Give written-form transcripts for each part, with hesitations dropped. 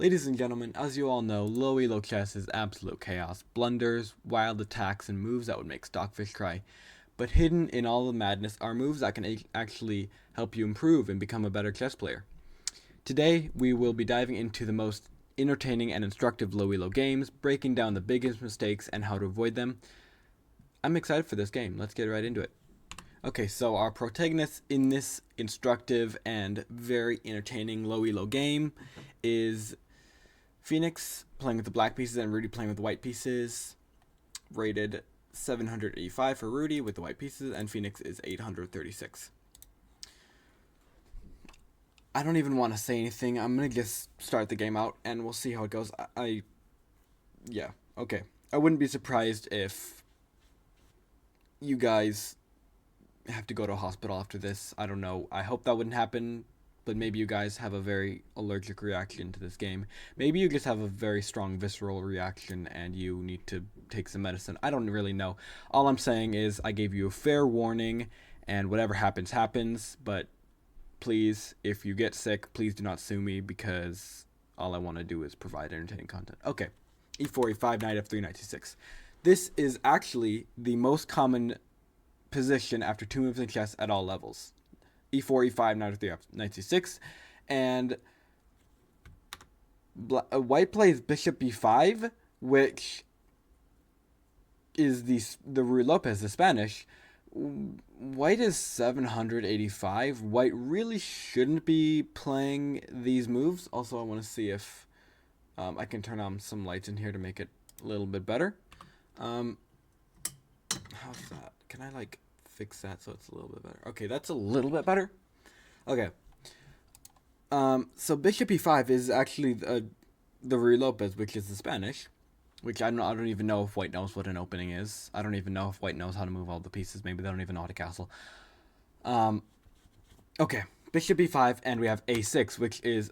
Ladies and gentlemen, as you all know, low elo chess is absolute chaos, blunders, wild attacks, and moves that would make stockfish cry. But hidden in all the madness are moves that can actually help you improve and become a better chess player. Today, we will be diving into the most entertaining and instructive low elo games, breaking down the biggest mistakes and how to avoid them. I'm excited for this game. Let's get right into it. Okay, so our protagonist in this instructive and very entertaining low elo game is Phoenix playing with the black pieces and Rudy playing with the white pieces. Rated 785 for Rudy with the white pieces, and Phoenix is 836. I don't even want to say anything. I'm going to just start the game out and we'll see how it goes. Yeah, okay. I wouldn't be surprised if you guys have to go to a hospital after this. I don't know. I hope that wouldn't happen, but maybe you guys have a very allergic reaction to this game. Maybe you just have a very strong visceral reaction and you need to take some medicine. I don't really know. All I'm saying is I gave you a fair warning, and whatever happens, happens. But please, if you get sick, please do not sue me, because all I want to do is provide entertaining content. Okay, e4, e5, knight f3, knight c6. This is actually the most common position after two moves in chess at all levels. e4, e5, knight f3, knight c6, and white plays bishop b5, which is the Ruy Lopez, the Spanish. White is 785. White really shouldn't be playing these moves. Also, I want to see if I can turn on some lights in here to make it a little bit better. How's that? Can I fix that so it's a little bit better? Okay, that's a little bit better. Okay. So bishop e5 is actually the Ruy Lopez, which is the Spanish, which I don't even know if white knows what an opening is. I don't even know if white knows how to move all the pieces. Maybe they don't even know how to castle. Okay, bishop e5, and we have a6, which is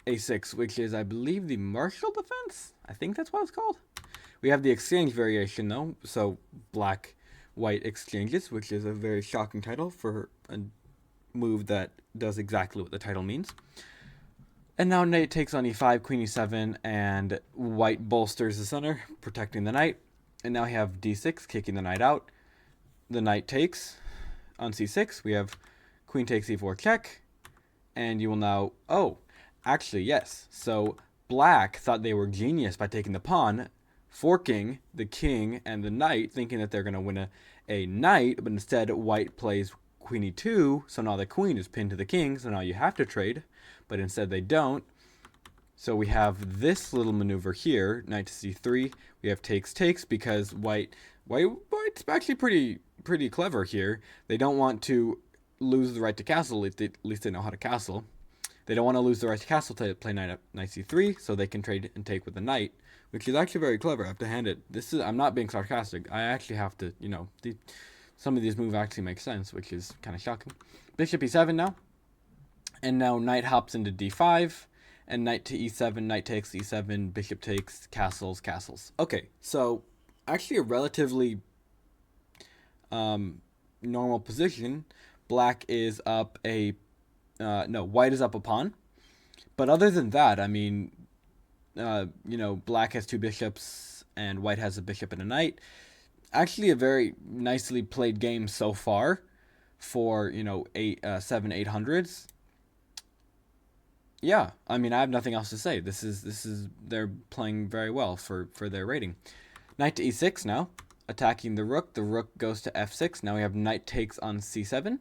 a6, which is, I believe, the Marshall defense. I think that's what it's called. We have the exchange variation though, so black white exchanges, which is a very shocking title for a move that does exactly what the title means. And now knight takes on e5, queen e7, and white bolsters the center, protecting the knight. And now we have d6, kicking the knight out. The knight takes on c6. We have queen takes e4 check. And you will now... Oh, actually, yes. So black thought they were genius by taking the pawn, forking the king and the knight, thinking that they're going to win a knight. But instead, white plays queen e2, so now the queen is pinned to the king, so now you have to trade. But instead they don't. So we have this little maneuver here, knight to c3. We have takes because white's actually pretty clever here. They don't want to lose the right to castle. At least they know how to castle. They don't want to lose the right to castle to play knight c3, so they can trade and take with the knight, which is actually very clever. I have to hand it. I'm not being sarcastic. I actually have to, some of these moves actually make sense, which is kind of shocking. Bishop e7 now. And now knight hops into d5, and knight to e7, knight takes e7, bishop takes, castles. Okay, so actually a relatively normal position. White is up a pawn. But other than that, I mean, black has two bishops, and white has a bishop and a knight. Actually a very nicely played game so far for, 800s. Yeah, I mean, I have nothing else to say. This is they're playing very well for their rating. Knight to e6 now, attacking the rook. The rook goes to f6. Now we have knight takes on c7.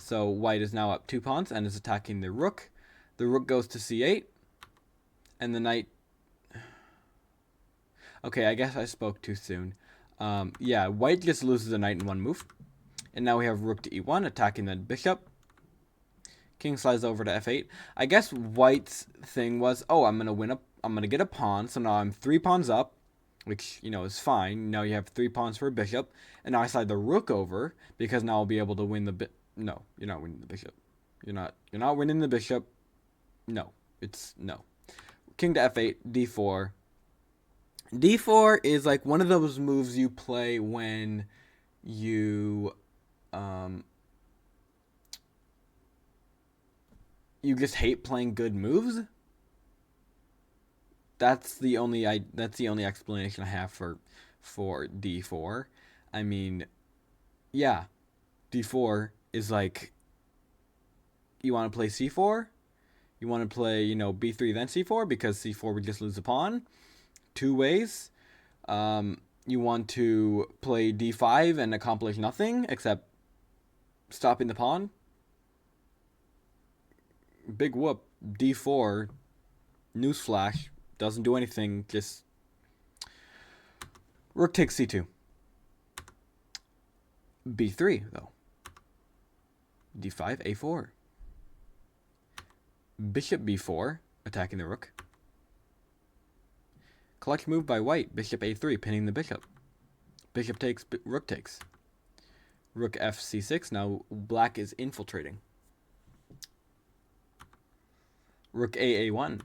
So white is now up 2 pawns and is attacking the rook. The rook goes to c8, and the knight... Okay, I guess I spoke too soon. Yeah, white just loses a knight in one move. And now we have rook to e1, attacking the bishop. King slides over to f8. I guess white's thing was, I'm gonna get a pawn, so now I'm 3 pawns up, which, is fine. Now you have 3 pawns for a bishop, and now I slide the rook over, because now I'll be able to win the No, you're not winning the bishop. You're not winning the bishop. No. No. King to f8, d4. d4 is like one of those moves you play when you you just hate playing good moves. That's the only explanation I have for D4. I mean, yeah, D4 is like, you want to play C4, you want to play, B3 then C4 because C4 would just lose a pawn. Two ways. You want to play D5 and accomplish nothing except stopping the pawn. Big whoop. D4, newsflash, doesn't do anything. Just rook takes C2. B3 though. D5, A4. Bishop B4, attacking the rook. Clutch move by white. Bishop A3, pinning the bishop. Bishop takes, rook takes. Rook F C6. Now black is infiltrating. Rook A1.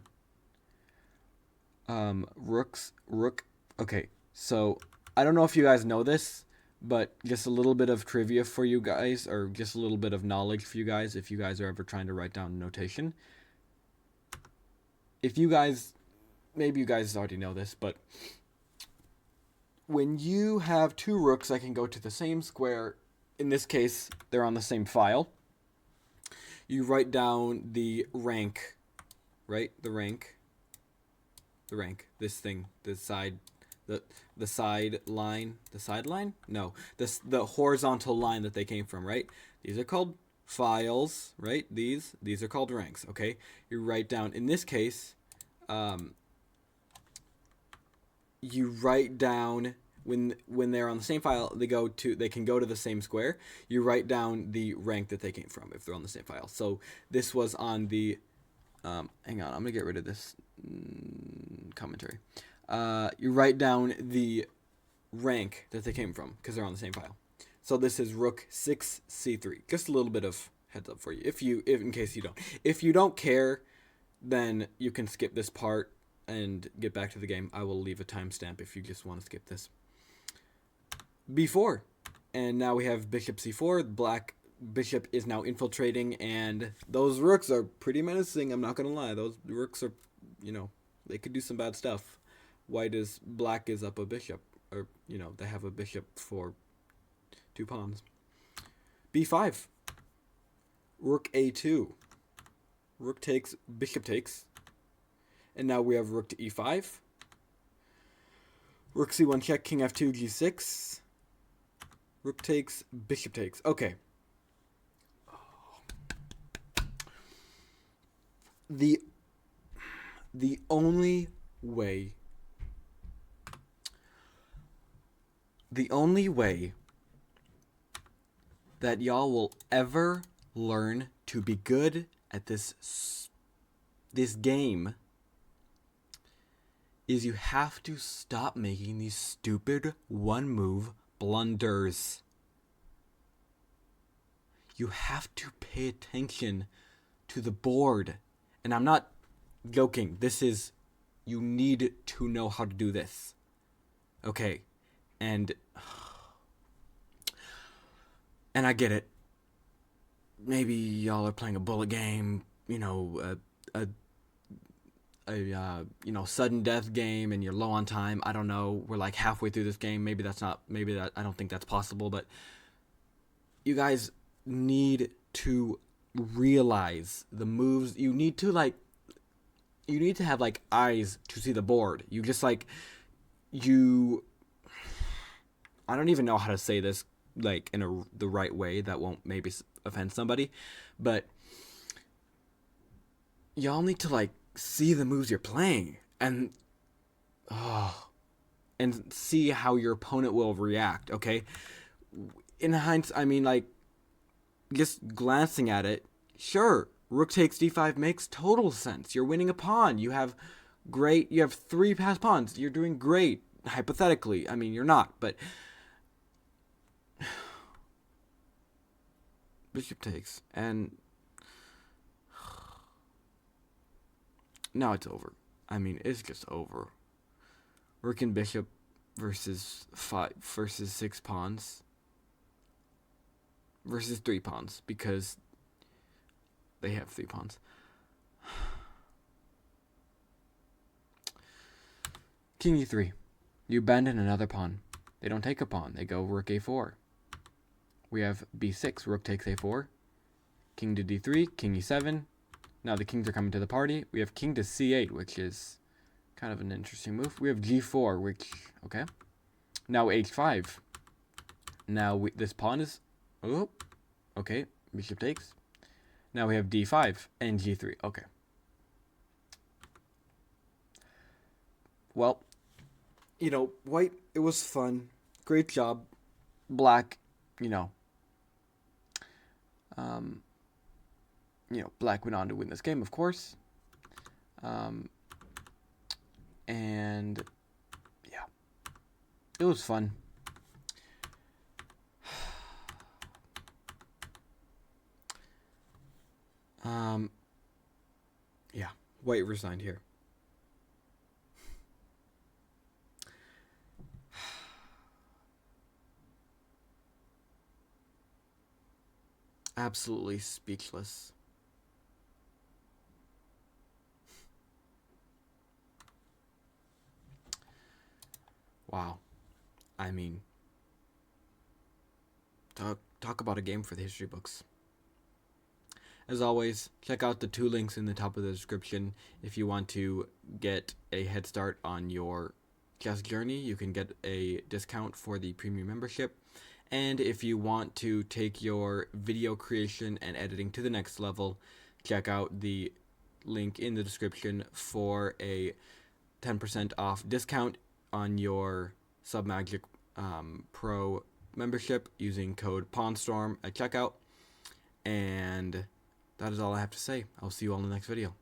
Rook. Okay, so I don't know if you guys know this, but just a little bit of trivia for you guys, or just a little bit of knowledge for you guys if you guys are ever trying to write down notation. If you guys, maybe you guys already know this, but when you have two rooks that can go to the same square, in this case, they're on the same file, you write down the rank, right? The rank, this thing, the side line, no, the horizontal line that they came from, right? These are called files, right? These are called ranks. Okay, you write down, in this case, you write down when they're on the same file, they can go to the same square. You write down the rank that they came from if they're on the same file. So this was on the hang on, I'm gonna get rid of this commentary. You write down the rank that they came from because they're on the same file. So this is rook 6 c3. Just a little bit of heads up for you, if in case you don't. If you don't care, then you can skip this part and get back to the game. I will leave a timestamp if you just want to skip this. B4, and now we have bishop c4. Black bishop is now infiltrating, and those rooks are pretty menacing. I'm not gonna lie, those rooks are, they could do some bad stuff. Black is up a bishop, or they have a bishop for 2 pawns. B5, rook a2, rook takes, bishop takes, and now we have rook to e5. Rook c1 check, king f2, g6. Rook takes, bishop takes. Okay. The only way that y'all will ever learn to be good at this game is you have to stop making these stupid one-move blunders. You have to pay attention to the board. And I'm not joking. You need to know how to do this. Okay. And I get it. Maybe y'all are playing a bullet game, a sudden death game, and you're low on time. I don't know. We're like halfway through this game. Maybe I don't think that's possible, but you guys need to realize the moves. You need to have eyes to see the board. I don't even know how to say this in the right way that won't maybe offend somebody, but y'all need to see the moves you're playing and see how your opponent will react. Okay, in hindsight, I mean, just glancing at it, sure, rook takes d5 makes total sense. You're winning a pawn. You have 3 passed pawns. You're doing great, hypothetically. I mean, you're not, but bishop takes, and now it's over. I mean, it's just over. Rook and bishop versus 6 pawns versus 3 pawns, because they have 3 pawns. King e3. You abandon another pawn. They don't take a pawn. They go rook a4. We have b6. Rook takes a4. King to d3. King e7. Now the kings are coming to the party. We have king to c8, which is kind of an interesting move. We have g4, which, okay. Now h5. Now this pawn is, oh, okay, bishop takes. Now we have d5 and g3, okay. Well, you know, white, it was fun. Great job. Black, you know, black went on to win this game, of course. And yeah, it was fun. Yeah, white resigned here. Absolutely speechless. Wow. I mean, talk about a game for the history books. As always, check out the 2 links in the top of the description if you want to get a head start on your chess journey. You can get a discount for the premium membership. And if you want to take your video creation and editing to the next level, check out the link in the description for a 10% off discount on your Submagic Pro membership using code PawnStorm at checkout. And that is all I have to say. I'll see you all in the next video.